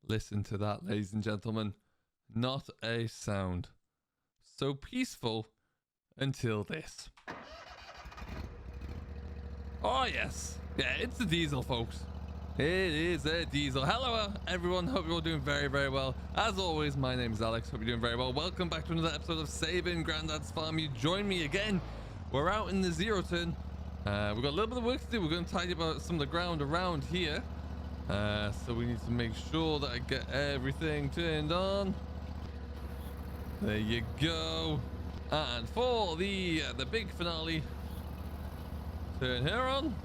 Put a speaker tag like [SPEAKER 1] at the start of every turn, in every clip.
[SPEAKER 1] Listen to that, ladies and gentlemen. Not a sound. So peaceful until this. Oh yes. Yeah, it's the diesel, folks. It is a diesel. Hello everyone, hope you're all doing very well. As always, my name is Alex, hope you're doing very well. Welcome back to another episode of Saving Grandad's Farm. You join me again. We're out in the zero turn. We've got a little bit of work to do. We're going to tidy up some of the ground around here. So we need to make sure that I get everything turned on. There you go. And for the big finale, turn her on.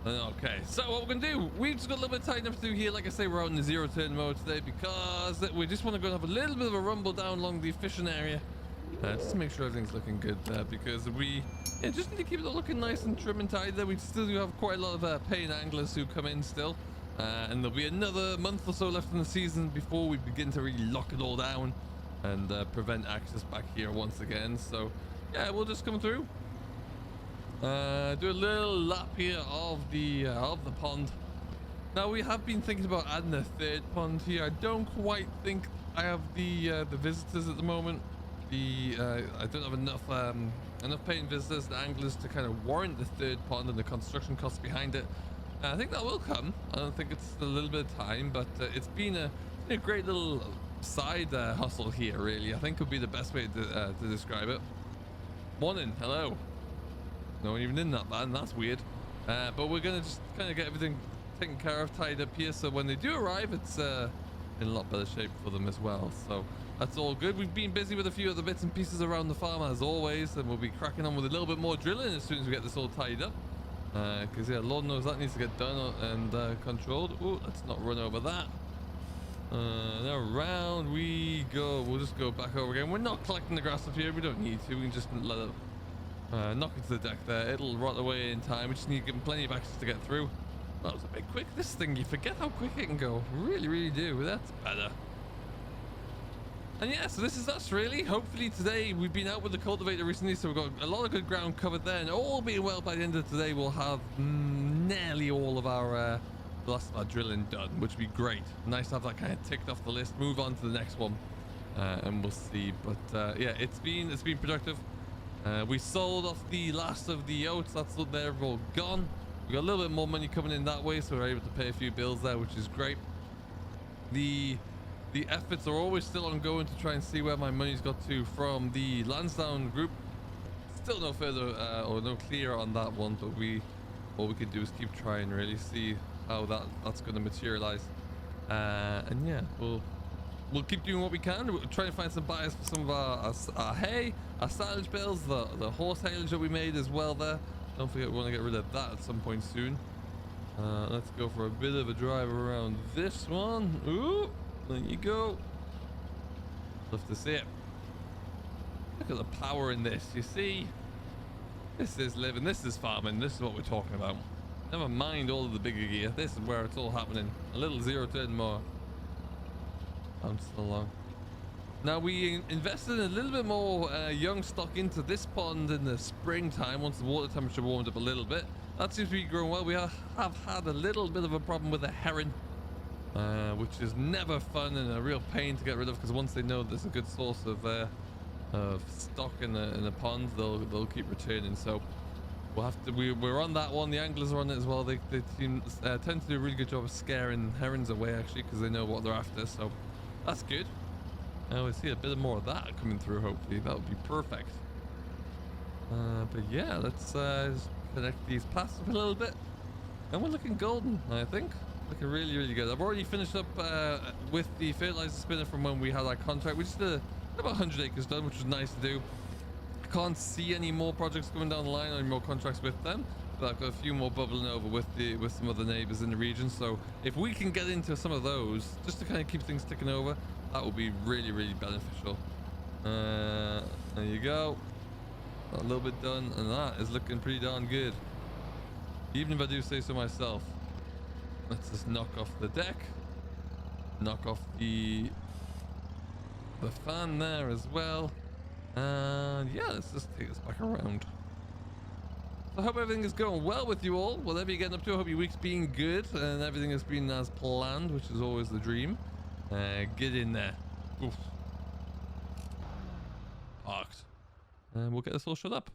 [SPEAKER 1] Okay, so what we're gonna do, we've just got a little bit of tidying up to do here. Like I say, we're out in the zero turn mode today because we just want to go and have a little bit of a rumble down along the fishing area, just to make sure everything's looking good, because we just need to keep it all looking nice and trim and tidy there. We still do have quite a lot of paying anglers who come in still, and there'll be another month or so left in the season before we begin to really lock it all down and prevent access back here once again. So yeah, we'll just come through. Do a little lap here of the pond. Now we have been thinking about adding a third pond here. I don't quite think I have the visitors at the moment. I don't have enough paying visitors and anglers to kind of warrant the third pond and the construction costs behind it. I think that will come. I don't think it's a little bit of time, but it's been a great little side hustle here, really. I think would be the best way to describe it. Morning, hello. No one even in that van, that's weird. But we're gonna just kind of get everything taken care of, tied up here, so when they do arrive, it's in a lot better shape for them as well. So that's all good. We've been busy with a few other bits and pieces around the farm as always, and we'll be cracking on with a little bit more drilling as soon as we get this all tied up. Because yeah, Lord knows that needs to get done and controlled. Oh, let's not run over that. Now around we go. We'll just go back over again. We're not collecting the grass up here. We don't need to. We can just let it knock into the deck there. It'll rot away in time. We just need to give them plenty of access to get through. That was a bit quick. This thing, you forget how quick it can go. Really do. That's better. And yeah, so this is us really. Hopefully today, we've been out with the cultivator recently, so we've got a lot of good ground covered there, and all being well, by the end of today we'll have nearly all of our last of our drilling done, which would be great. Nice to have that kind of ticked off the list. Move on to the next one, and we'll see. But yeah, it's been productive. We sold off the last of the oats. That's what they're all gone. We got a little bit more money coming in that way, so we're able to pay a few bills there, which is great. The efforts are always still ongoing to try and see where my money's got to from the Lansdowne group. Still no further or no clear on that one, but all we can do is keep trying, really see how that's going to materialize. And yeah, we'll keep doing what we can. We'll try and find some buyers for some of our hay, our silage bales, the horse haylage that we made as well there. Don't forget we want to get rid of that at some point soon. Let's go for a bit of a drive around this one. Ooh, there you go. Love to see it. Look at the power in this. You see, this is living, this is farming, this is what we're talking about. Never mind all of the bigger gear. This is where it's all happening. A little zero turn more. Bouncing along. Now we invested a little bit more young stock into this pond in the springtime once the water temperature warmed up a little bit. That seems to be growing well. We have had a little bit of a problem with the herring, which is never fun and a real pain to get rid of, because once they know there's a good source of stock in the pond, they'll keep returning. So we'll have to. We're on that one. The anglers are on it as well. They tend to do a really good job of scaring herons away, actually, because they know what they're after. So that's good. Now we see a bit more of that coming through. Hopefully that would be perfect. But yeah, let's just connect these paths up a little bit, and we're looking golden. I think looking really good. I've already finished up with the fertilizer spinner from when we had our contract. We just did about 100 acres done, which was nice to do. I can't see any more projects coming down the line or any more contracts with them, but I've got a few more bubbling over with some other neighbors in the region. So if we can get into some of those just to kind of keep things ticking over, that will be really beneficial. There you go. A little bit done, and that is looking pretty darn good, even if I do say so myself. Let's just knock off the deck, knock off the fan there as well, and yeah, let's just take this back around. I hope everything is going well with you all. Whatever you're getting up to, I hope your week's been good and everything has been as planned, which is always the dream. Get in there. Oof. Parked. And we'll get this all shut up.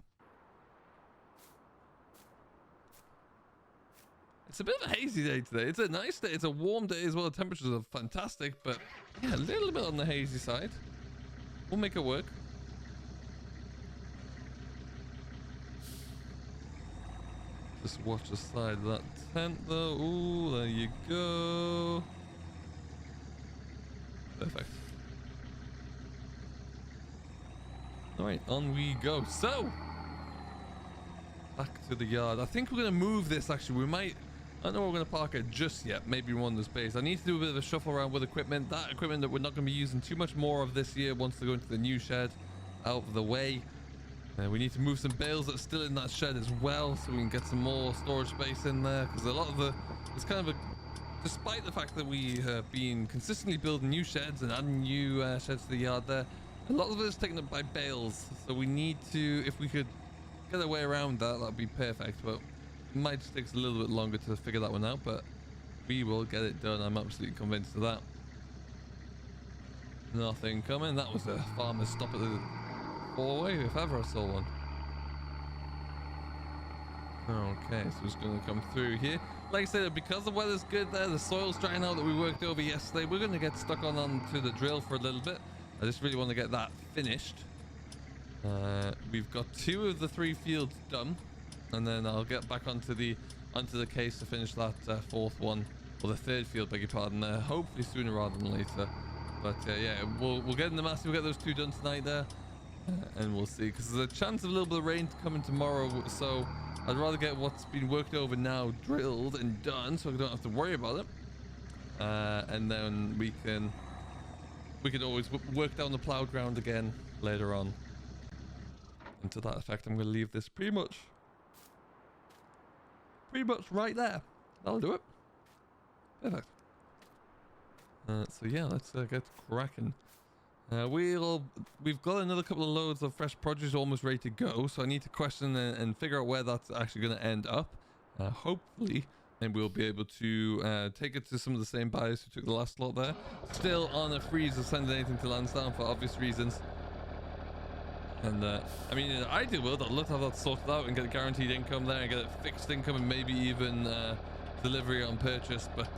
[SPEAKER 1] It's a bit of a hazy day today. It's a nice day. It's a warm day as well. The temperatures are fantastic, but yeah, a little bit on the hazy side. We'll make it work. Just watch the side of that tent though. Ooh, there you go. Perfect. Alright, on we go. So, back to the yard. I think we're going to move this actually. We might, I don't know where we're going to park it just yet. Maybe one of the space. I need to do a bit of a shuffle around with equipment. That equipment that we're not going to be using too much more of this year once they go into the new shed out of the way. We need to move some bales that are still in that shed as well so we can get some more storage space in there, because a lot of it's kind of a, despite the fact that we have been consistently building new sheds and adding new sheds to the yard there, a lot of it is taken up by bales, so we need to, if we could get our way around that, that'd be perfect, but it might just take us a little bit longer to figure that one out, but we will get it done. I'm absolutely convinced of that. Nothing coming. That was a farmer's stop at the four-way, if ever I saw one. Okay, so it's going to come through here. Like I said, because the weather's good there, the soil's drying out that we worked over yesterday, we're going to get stuck onto the drill for a little bit. I just really want to get that finished. We've got 2 of the 3 fields done, and then I'll get back onto the case to finish that 4th one, or the 3rd field, beg your pardon, hopefully sooner rather than later. But yeah, we'll get in the massive, we'll get those 2 done tonight there. And we'll see, because there's a chance of a little bit of rain coming tomorrow, so I'd rather get what's been worked over now drilled and done so I don't have to worry about it, and then we can always work down the plowed ground again later on. And to that effect, I'm going to leave this pretty much right there. That'll do it. Perfect. So yeah, let's get cracking. We've got another couple of loads of fresh produce almost ready to go, so I need to question and figure out where that's actually going to end up. Hopefully, and we'll be able to take it to some of the same buyers who took the last lot there. Still on a freeze of sending anything to Lansdowne for obvious reasons. And I mean, in an ideal world, I'd love to have that sorted out and get a guaranteed income there and get it fixed income and maybe even delivery on purchase. But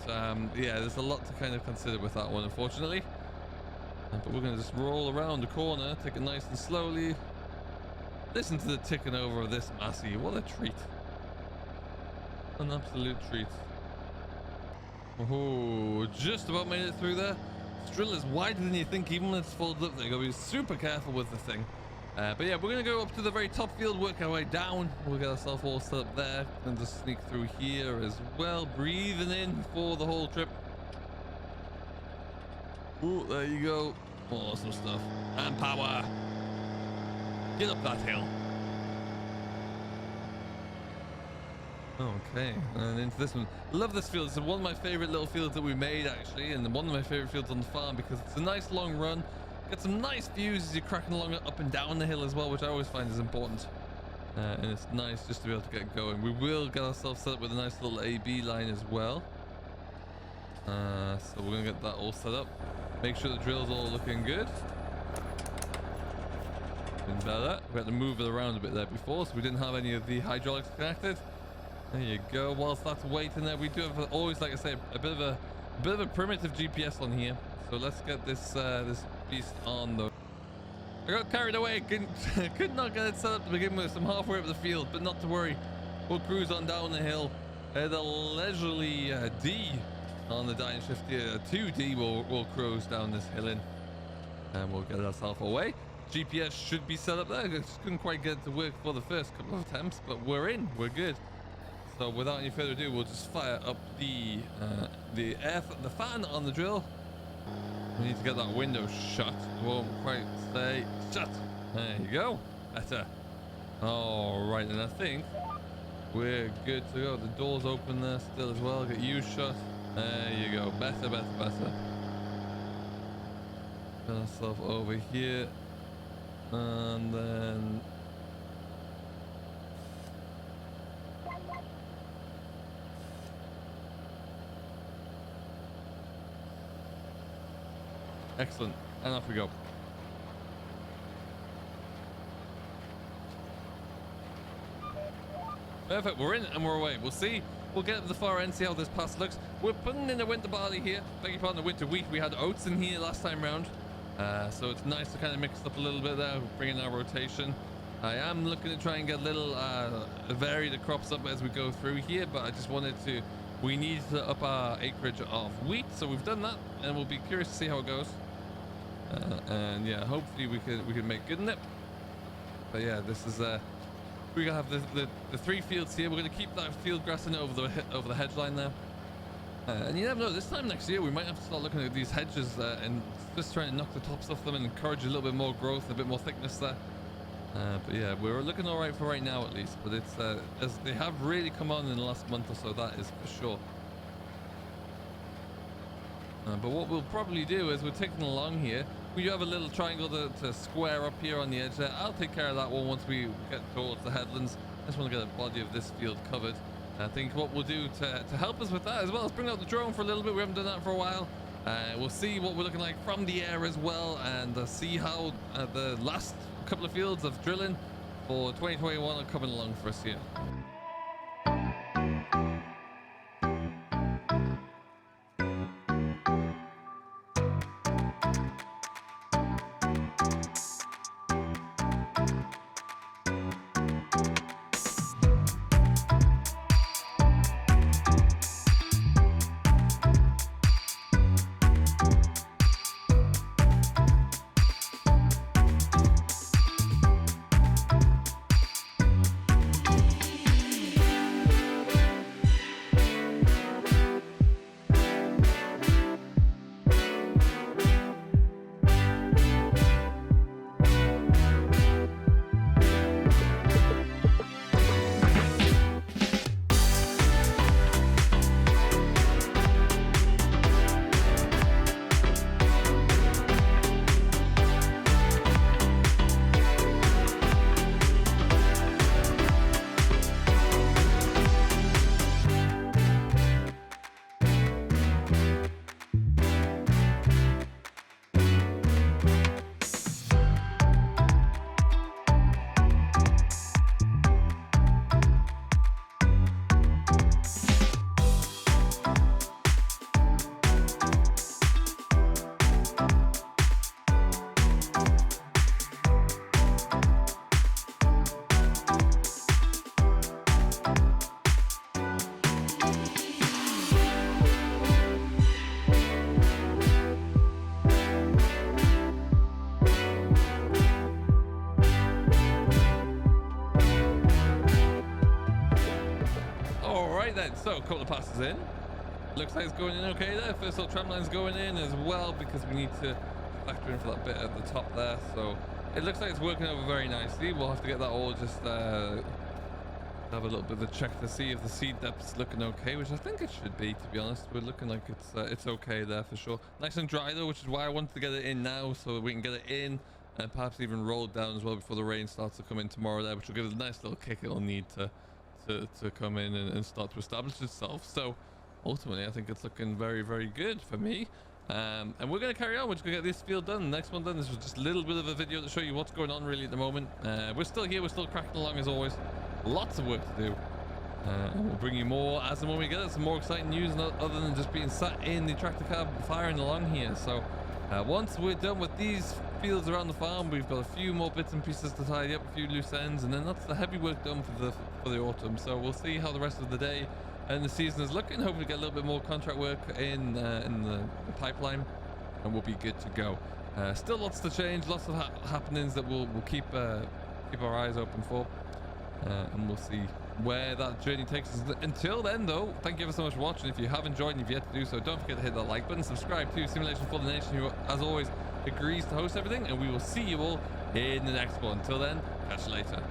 [SPEAKER 1] yeah, there's a lot to kind of consider with that one, unfortunately. But we're going to just roll around the corner, take it nice and slowly. Listen to the ticking over of this Massey. What a treat. An absolute treat. Oh, just about made it through there. This drill is wider than you think, even when it's folded up. They're going to be super careful with the thing. But yeah, we're going to go up to the very top field, work our way down. We'll get ourselves all set up there and just sneak through here as well. Breathing in for the whole trip. Ooh, there you go. Awesome stuff. And power. Get up that hill. Okay, and into this one. Love this field. It's one of my favorite little fields that we made, actually, and one of my favorite fields on the farm because it's a nice long run. Get some nice views as you're cracking along up and down the hill as well, which I always find is important. And it's nice just to be able to get going. We will get ourselves set up with a nice little AB line as well. So we're going to get that all set up. Make sure the drill's all looking good. Been better. We had to move it around a bit there before, so we didn't have any of the hydraulics connected. There you go. Whilst that's waiting there, we do have always, like I say, a bit of a primitive GPS on here. So let's get this this beast on though. I got carried away. Could not get it set up to begin with. So I'm halfway up the field, but not to worry. We'll cruise on down the hill. The leisurely D on the dying shift here. 2D will cruise down this hill in, and we'll get ourselves away. GPS should be set up there. I just couldn't quite get it to work for the first couple of attempts, but we're in. We're good. So without any further ado, we'll just fire up the fan on the drill. We need to get that window shut. Won't quite stay shut. There you go. Better. All right, and I think we're good to go. The door's open there still as well. Get you shut. There you go. Better, better, better. Get ourselves over here, and then Excellent. And off we go. Perfect. We're in and we're away. We'll see. We'll get to the far end, see how this pass looks. We're putting in a winter barley here. Beg your pardon, the winter wheat. We had oats in here last time round. So it's nice to kind of mix it up a little bit there, bring in our rotation. I am looking to try and get a little vary the crops up as we go through here, but I just wanted to, we need to up our acreage of wheat, so we've done that, and we'll be curious to see how it goes. And yeah, hopefully we can make good in it. But yeah, this is we're gonna have the 3 fields here. We're gonna keep that field grassing over the hedge line there. And you never know, this time next year we might have to start looking at these hedges and just trying to knock the tops off them and encourage a little bit more growth, a bit more thickness there. But yeah, we're looking all right for right now at least. But it's as they have really come on in the last month or so, that is for sure. But what we'll probably do is we're taking along here. We do have a little triangle to square up here on the edge there. I'll take care of that one once we get towards the headlands. I just want to get the body of this field covered. I think what we'll do to help us with that as well is bring out the drone for a little bit. We haven't done that for a while. We'll see what we're looking like from the air as well, and see how the last couple of fields of drilling for 2021 are coming along for us here. So a couple of passes in. Looks like it's going in okay there. First little tram line's going in as well because we need to factor in for that bit at the top there. So it looks like it's working over very nicely. We'll have to get that all just have a little bit of a check to see if the seed depth's looking okay, which I think it should be, to be honest. We're looking like it's okay there for sure. Nice and dry though, which is why I wanted to get it in now so that we can get it in and perhaps even roll it down as well before the rain starts to come in tomorrow there, which will give it a nice little kick it'll need to come in and start to establish itself. So ultimately I think it's looking very, very good for me. And we're going to carry on. We're just going to get this field done, next one done. This was just a little bit of a video to show you what's going on really at the moment. We're still here, we're still cracking along as always. Lots of work to do. And we'll bring you more as and when we get it. Some more exciting news other than just being sat in the tractor cab firing along here. So once we're done with these fields around the farm, we've got a few more bits and pieces to tidy up, a few loose ends, and then that's the heavy work done for the autumn. So we'll see how the rest of the day and the season is looking. Hopefully get a little bit more contract work in the pipeline, and we'll be good to go. Still lots to change, lots of happenings that we'll keep our eyes open for, and we'll see where that journey takes us. Until then though, thank you ever so much for watching. If you have enjoyed and if you've yet to do so, don't forget to hit that like button, subscribe to Simulation for the Nation, who as always agrees to host everything, and we will see you all in the next one. Until then, catch you later.